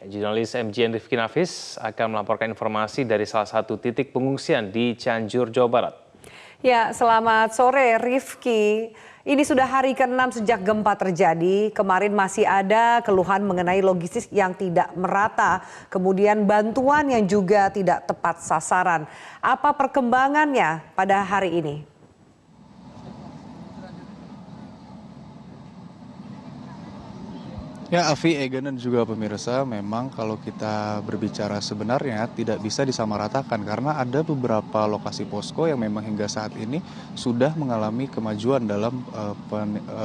Jurnalis MJN Rifki Nafis akan melaporkan informasi dari salah satu titik pengungsian di Cianjur, Jawa Barat. Ya, selamat sore Rifki. Ini sudah hari ke-6 sejak gempa terjadi. Kemarin masih ada keluhan mengenai logistik yang tidak merata. Kemudian bantuan yang juga tidak tepat sasaran. Apa perkembangannya pada hari ini? Ya, Afi, Egan dan juga pemirsa, memang kalau kita berbicara sebenarnya tidak bisa disamaratakan karena ada beberapa lokasi posko yang memang hingga saat ini sudah mengalami kemajuan dalam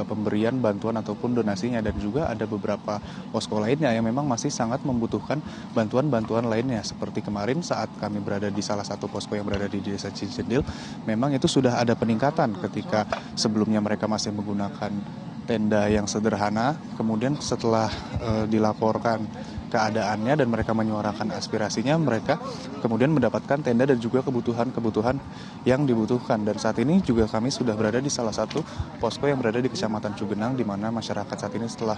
pemberian bantuan ataupun donasinya, dan juga ada beberapa posko lainnya yang memang masih sangat membutuhkan bantuan-bantuan lainnya. Seperti kemarin saat kami berada di salah satu posko yang berada di Desa Cijendil, memang itu sudah ada peningkatan ketika sebelumnya mereka masih menggunakan tenda yang sederhana, kemudian setelah dilaporkan keadaannya dan mereka menyuarakan aspirasinya, mereka kemudian mendapatkan tenda dan juga kebutuhan-kebutuhan yang dibutuhkan. Dan saat ini juga kami sudah berada di salah satu posko yang berada di Kecamatan Cugenang, di mana masyarakat saat ini setelah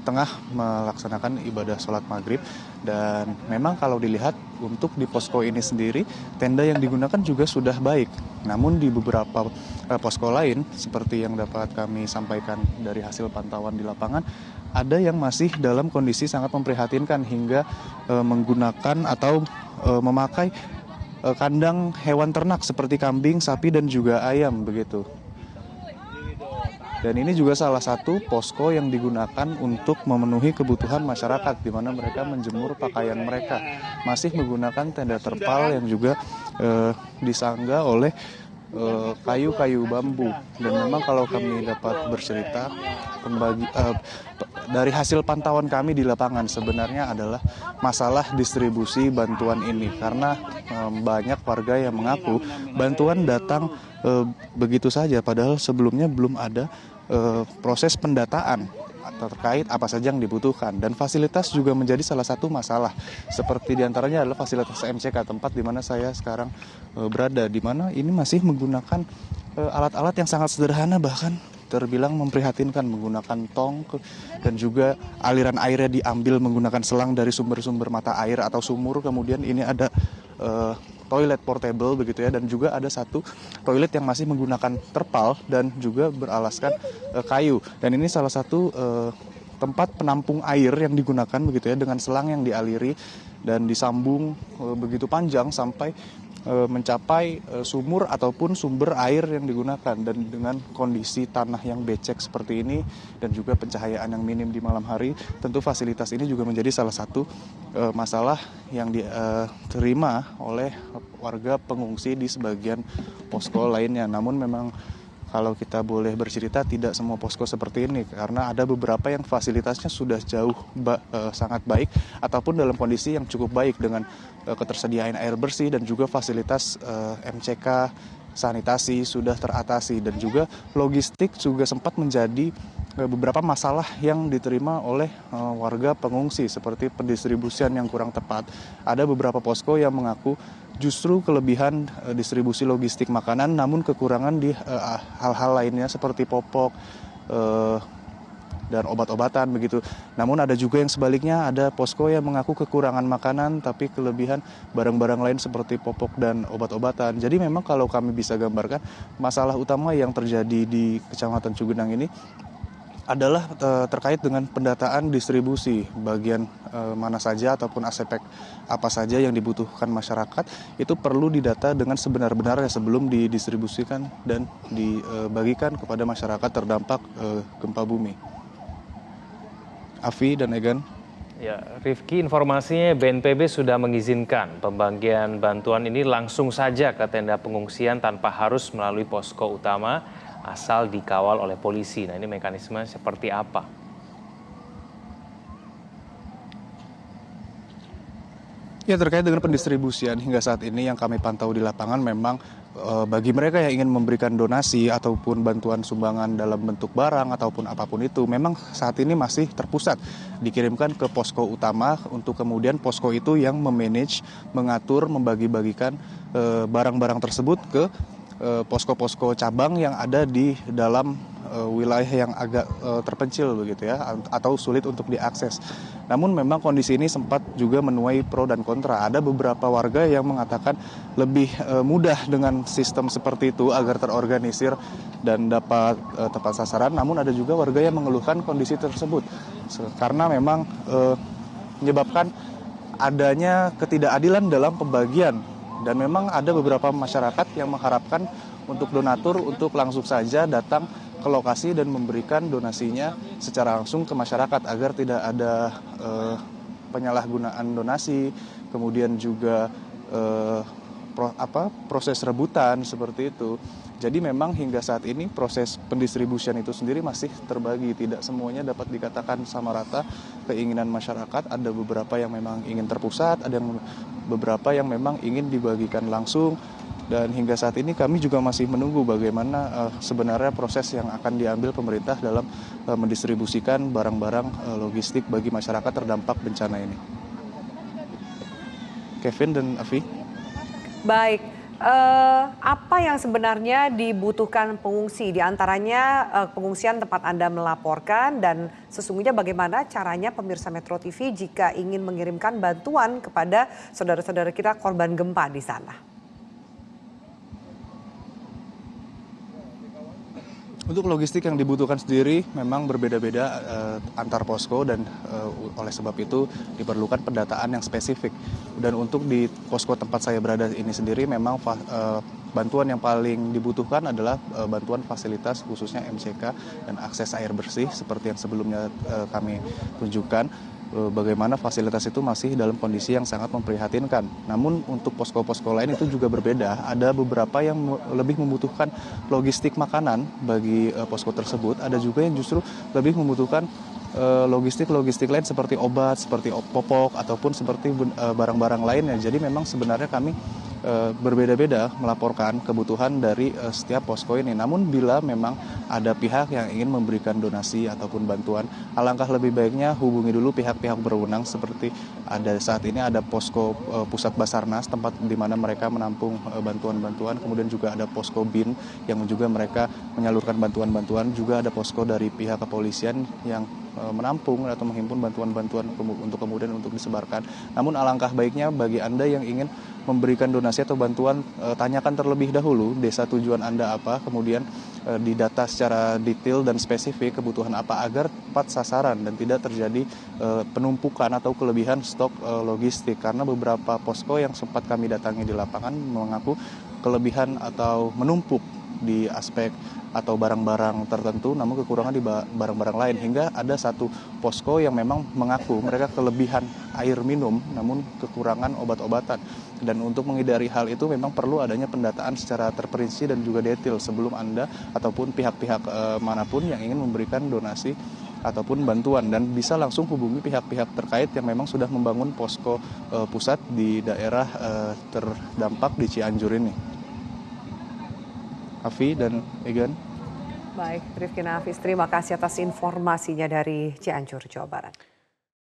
tengah melaksanakan ibadah sholat maghrib. Dan memang kalau dilihat untuk di posko ini sendiri, tenda yang digunakan juga sudah baik. Namun di beberapa posko lain, seperti yang dapat kami sampaikan dari hasil pantauan di lapangan, ada yang masih dalam kondisi sangat memprihatinkan hingga menggunakan atau memakai kandang hewan ternak seperti kambing, sapi, dan juga ayam begitu. Dan ini juga salah satu posko yang digunakan untuk memenuhi kebutuhan masyarakat, di mana mereka menjemur pakaian mereka. Masih menggunakan tenda terpal yang juga disanggah oleh kayu-kayu bambu. Dan memang kalau kami dapat bercerita, dari hasil pantauan kami di lapangan sebenarnya adalah masalah distribusi bantuan ini. Karena banyak warga yang mengaku bantuan datang begitu saja, padahal sebelumnya belum ada proses pendataan terkait apa saja yang dibutuhkan. Dan fasilitas juga menjadi salah satu masalah. Seperti diantaranya adalah fasilitas MCK, tempat di mana saya sekarang berada, di mana ini masih menggunakan alat-alat yang sangat sederhana, bahkan terbilang memprihatinkan, menggunakan tong, dan juga aliran airnya diambil menggunakan selang dari sumber-sumber mata air atau sumur. Kemudian ini ada toilet portable begitu ya, dan juga ada satu toilet yang masih menggunakan terpal dan juga beralaskan kayu. Dan ini salah satu tempat penampung air yang digunakan begitu ya, dengan selang yang dialiri dan disambung begitu panjang sampai mencapai sumur ataupun sumber air yang digunakan. Dan dengan kondisi tanah yang becek seperti ini dan juga pencahayaan yang minim di malam hari, tentu fasilitas ini juga menjadi salah satu masalah yang diterima oleh warga pengungsi di sebagian posko lainnya. Namun memang kalau kita boleh bercerita, tidak semua posko seperti ini, karena ada beberapa yang fasilitasnya sudah jauh sangat baik ataupun dalam kondisi yang cukup baik dengan ketersediaan air bersih dan juga fasilitas MCK, sanitasi sudah teratasi. Dan juga logistik juga sempat menjadi beberapa masalah yang diterima oleh warga pengungsi, seperti pendistribusian yang kurang tepat. Ada beberapa posko yang mengaku justru kelebihan distribusi logistik makanan, namun kekurangan di hal-hal lainnya seperti popok dan obat-obatan begitu. Namun ada juga yang sebaliknya, ada posko yang mengaku kekurangan makanan tapi kelebihan barang-barang lain seperti popok dan obat-obatan. Jadi memang kalau kami bisa gambarkan, masalah utama yang terjadi di Kecamatan Cugenang ini adalah terkait dengan pendataan distribusi bagian mana saja ataupun aspek apa saja yang dibutuhkan masyarakat, itu perlu didata dengan sebenar-benarnya sebelum didistribusikan dan dibagikan kepada masyarakat terdampak gempa bumi. Afi dan Egan. Ya, Rifki, informasinya BNPB sudah mengizinkan pembagian bantuan ini langsung saja ke tenda pengungsian tanpa harus melalui posko utama, asal dikawal oleh polisi. Nah, ini mekanisme seperti apa? Ya, terkait dengan pendistribusian hingga saat ini yang kami pantau di lapangan, memang bagi mereka yang ingin memberikan donasi ataupun bantuan sumbangan dalam bentuk barang ataupun apapun itu, memang saat ini masih terpusat dikirimkan ke posko utama, untuk kemudian posko itu yang memanage, mengatur, membagi-bagikan barang-barang tersebut ke posko-posko cabang yang ada di dalam wilayah yang agak terpencil begitu ya, atau sulit untuk diakses. Namun memang kondisi ini sempat juga menuai pro dan kontra. Ada beberapa warga yang mengatakan lebih mudah dengan sistem seperti itu agar terorganisir dan dapat tepat sasaran. Namun ada juga warga yang mengeluhkan kondisi tersebut karena memang menyebabkan adanya ketidakadilan dalam pembagian. Dan memang ada beberapa masyarakat yang mengharapkan untuk donatur untuk langsung saja datang ke lokasi dan memberikan donasinya secara langsung ke masyarakat agar tidak ada penyalahgunaan donasi, kemudian juga proses rebutan seperti itu. Jadi memang hingga saat ini proses pendistribusian itu sendiri masih terbagi, tidak semuanya dapat dikatakan sama rata keinginan masyarakat. Ada beberapa yang memang ingin terpusat, ada yang beberapa yang memang ingin dibagikan langsung. Dan hingga saat ini kami juga masih menunggu bagaimana sebenarnya proses yang akan diambil pemerintah dalam mendistribusikan barang-barang logistik bagi masyarakat terdampak bencana ini. Kevin dan Afi. Baik, apa yang sebenarnya dibutuhkan pengungsi? Di antaranya pengungsian tempat Anda melaporkan, dan sesungguhnya bagaimana caranya pemirsa Metro TV jika ingin mengirimkan bantuan kepada saudara-saudara kita korban gempa di sana? Untuk logistik yang dibutuhkan sendiri memang berbeda-beda antar posko, dan oleh sebab itu diperlukan pendataan yang spesifik. Dan untuk di posko tempat saya berada ini sendiri memang bantuan yang paling dibutuhkan adalah bantuan fasilitas khususnya MCK dan akses air bersih seperti yang sebelumnya kami tunjukkan. Bagaimana fasilitas itu masih dalam kondisi yang sangat memprihatinkan. Namun untuk posko-posko lain itu juga berbeda. Ada beberapa yang lebih membutuhkan logistik makanan bagi posko tersebut. Ada juga yang justru lebih membutuhkan logistik lain seperti obat, seperti popok, ataupun seperti barang-barang lainnya. Jadi memang sebenarnya kami berbeda-beda melaporkan kebutuhan dari setiap posko ini. Namun bila memang ada pihak yang ingin memberikan donasi ataupun bantuan, alangkah lebih baiknya hubungi dulu pihak-pihak berwenang, seperti ada saat ini ada posko pusat Basarnas tempat di mana mereka menampung bantuan-bantuan, kemudian juga ada posko BIN yang juga mereka menyalurkan bantuan-bantuan, juga ada posko dari pihak kepolisian yang menampung atau menghimpun bantuan-bantuan untuk kemudian untuk disebarkan. Namun alangkah baiknya bagi Anda yang ingin memberikan donasi atau bantuan, tanyakan terlebih dahulu desa tujuan Anda apa, kemudian didata secara detail dan spesifik kebutuhan apa agar tepat sasaran dan tidak terjadi penumpukan atau kelebihan stok logistik. Karena beberapa posko yang sempat kami datangi di lapangan mengaku kelebihan atau menumpuk di aspek atau barang-barang tertentu, namun kekurangan di barang-barang lain. Hingga ada satu posko yang memang mengaku mereka kelebihan air minum, namun kekurangan obat-obatan. Dan untuk menghindari hal itu memang perlu adanya pendataan secara terperinci dan juga detail sebelum Anda ataupun pihak-pihak manapun yang ingin memberikan donasi ataupun bantuan, dan bisa langsung hubungi pihak-pihak terkait yang memang sudah membangun posko pusat di daerah terdampak di Cianjur ini. Afi dan Egan. Baik, Rifki Nafis, terima kasih atas informasinya dari Cianjur, Jawa Barat.